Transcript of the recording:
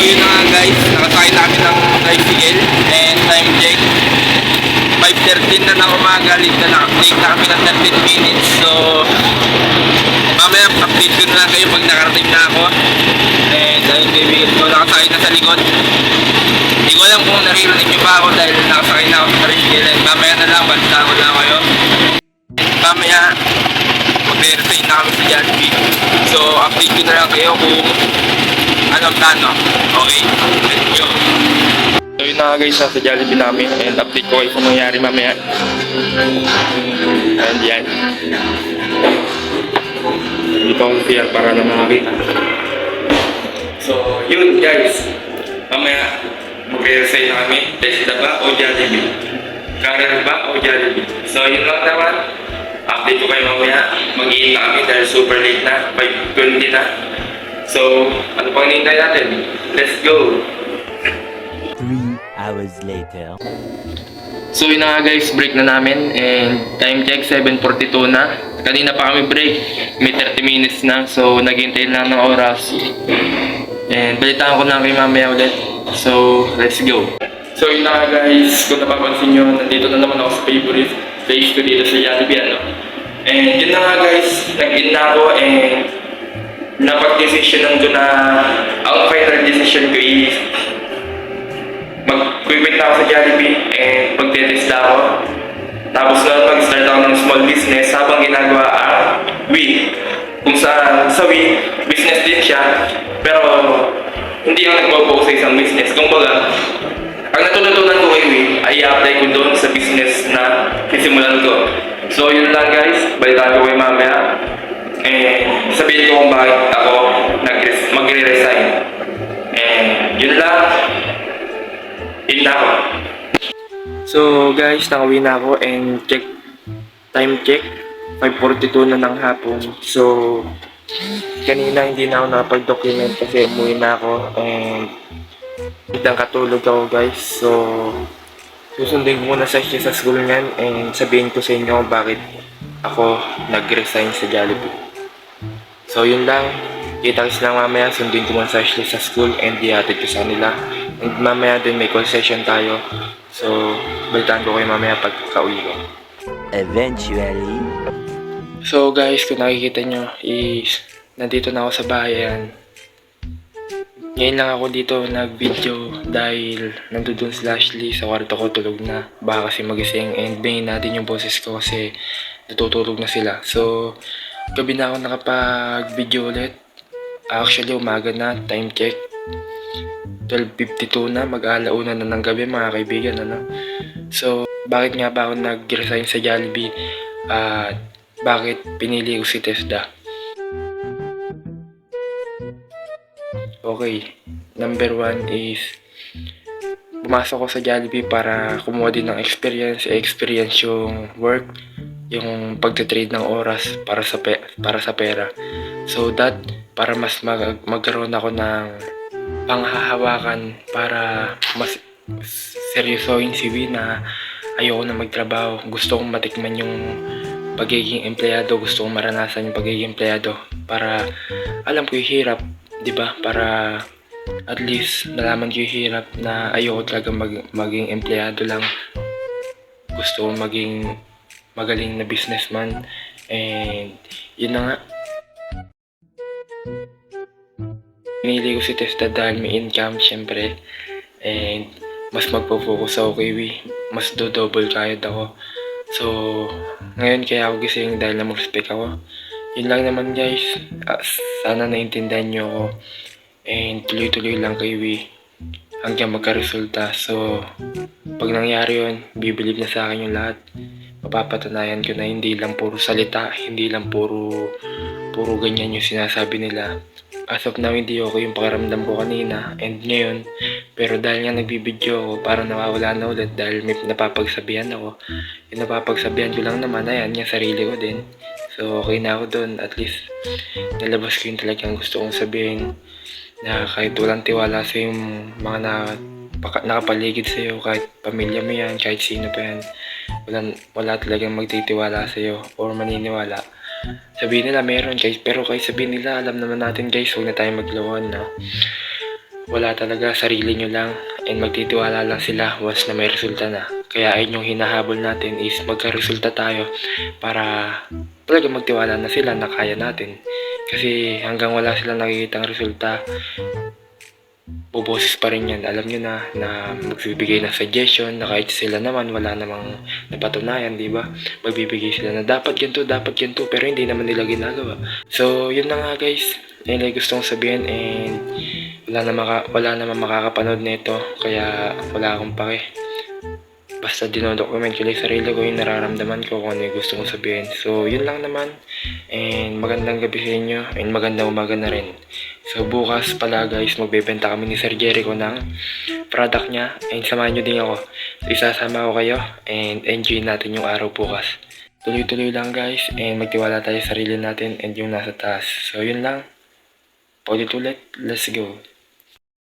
yun na nga guys, nakasakay namin ng tricycle and time check 5:13 na ng umaga, late na kami ng 13 minutes. So mamaya update ko na lang kayo pag nakarating na ako. And ayun, kaibigan ko, nakasakay na sa likod. Hindi ko alam kung naririnig nyo pa ako dahil nakasakay na ako sa tricycle. And mamaya na lang, basta ko lang kayo. And mamaya mag-resign na kami sa Jollibee. So update ko na lang kayo kung anong plano. Okay, let's go. So yun na nga guys, nasa Jollibee namin and update ko kayo kung nangyari mamaya. And yan. Dito ako siya para na makakita. So yun guys, mamaya mag-resign na kami. Tesla ba o Jollibee? Career ba o Jollibee? So yun lang naman. Update ko kayo mamaya. Mag-iinta kami dahil super late na. 5:20 na. So ano pang hinihintay natin? Let's go! 3 hours later. So yun na nga guys, break na namin and time check 7:42 na. Kanina pa kami break, may 30 minutes na, so naghintay lang ng oras. And balitaan ko na kay mamaya ulit. So let's go. So yun na nga guys, kung napapansin nyo, nandito na naman ako sa favorite place ko dito sa Jollibee, ano. And yun na nga guys, nag-in na ako and napag-decisionan ko na ang final decision ko is mag-quit na ako sa Jollibee and magte-test ako. Tapos na mag-start ako ng small business habang ginagawa ang Wii. Kung sa Wii, business din siya, pero hindi ako nagpo-focus sa isang business. Kung baga, ang natutunan ko kay Wii ay i-apply ko doon sa business na sisimulan ko. So yun lang guys, balitaan ko kayo mamaya. And sabihin ko kung bakit ako magre-resign. And yun lang. Yun na ako. So guys, nakauwi na ako and time check 5:42 na ng hapon. So kanina hindi na ako nakapag-document kasi umuwi na ako and biglang katulog ako guys. So susundin ko muna sa school nyan and sabihin ko sa inyo bakit ako nag-resign sa Jollibee. So yun lang, kita-kits lang mamaya, sundin ko muna sa school and dihatid ko sa kanila. And mamaya din may call session tayo. So balitaan ko kayo mamaya pagka-uwi ko. Eventually. So guys, kung nakikita nyo is nandito na ako sa bayan. Ngayon lang ako dito nag-video dahil nandun si Ashley sa kwarto ko, tulog na. Baka kasi magising and bayin natin yung boses ko kasi natutulog na sila. So gabi na ako nakapag-video ulit. Actually umaga na, time check 12:52 na, mag-alauna na ng gabi mga kaibigan, ano. So bakit nga ba ako nag-resign sa Jollibee at bakit pinili ko si Tesla? Okay, number 1 is pumasok ko sa Jollibee para kumuha din ng experience yung work, yung pagte-trade ng oras para sa pera. So that para mas magkaroon ako ng panghahawakan para mas seryosohin si Wii na ayoko na magtrabaho. Gusto kong matikman yung pagiging empleyado, gusto kong maranasan yung pagiging empleyado para alam ko yung hirap, 'di ba? Para at least nalaman ko yung hirap na ayoko talaga maging empleyado lang. Gusto kong maging magaling na businessman and yun na nga. Pinili ko si Tesla dahil may income syempre and mas magpo-focus ako kay Wii. Mas double kayod ako. So ngayon kaya ako gising dahil na mag-respect ako. Yun lang naman guys. Sana naintindihan nyo ako and tuloy-tuloy lang kay Wii hanggang magka-resulta. So pag nangyari yun, bibilib na sa akin yung lahat. Mapapatunayan ko na hindi lang puro salita, hindi lang puro ganyan yung sinasabi nila. As of now, hindi okay yung pakiramdam ko kanina and ngayon. Pero dahil nga nagbibideo ako, parang nawawala na ulit dahil may napapagsabihan ako. Yung napapagsabihan ko lang naman, ayan, yung sarili ko din. So okay na ako dun, at least nalabas ko yung talagang gusto kong sabihin. Na kahit walang tiwala sa yung mga nakapaligid sa'yo, kahit pamilya mo yan, kahit sino pa yan, wala talagang magtitiwala sa'yo or maniniwala. Sabihin nila meron guys, pero kahit sabihin nila, alam naman natin guys, huwag na tayong maglawan na wala talaga, sarili nyo lang, and magtitiwala lang sila once na may resulta na. Kaya ayun yung hinahabol natin is magka-resulta tayo para talaga magtiwala na sila na kaya natin. Kasi hanggang wala silang nakikitang resulta, buboses pa rin yan. Alam nyo na magbibigay ng suggestion na kahit sila naman wala namang napatunayan, di ba? Magbibigay sila na dapat ganito, pero hindi naman nila ginagawa. So, yun na nga guys. Yun lang yung gusto kong sabihin, and wala naman makakapanood nito, kaya wala akong pake. Basta dinodocument ko lang yung sarili ko, yung nararamdaman ko, kung ano yung gusto kong sabihin. So, yun lang naman. And magandang gabi sa inyo, and magandang umaga na rin. So, bukas pala guys, magbebenta kami ni Sir Jericho ng product niya. And samahan nyo din ako. So, isasama ko kayo, and enjoy natin yung araw bukas. Tuloy-tuloy lang guys, and magtiwala tayo sa sarili natin and yung nasa taas. So, yun lang. Paulit-ulit, let's go.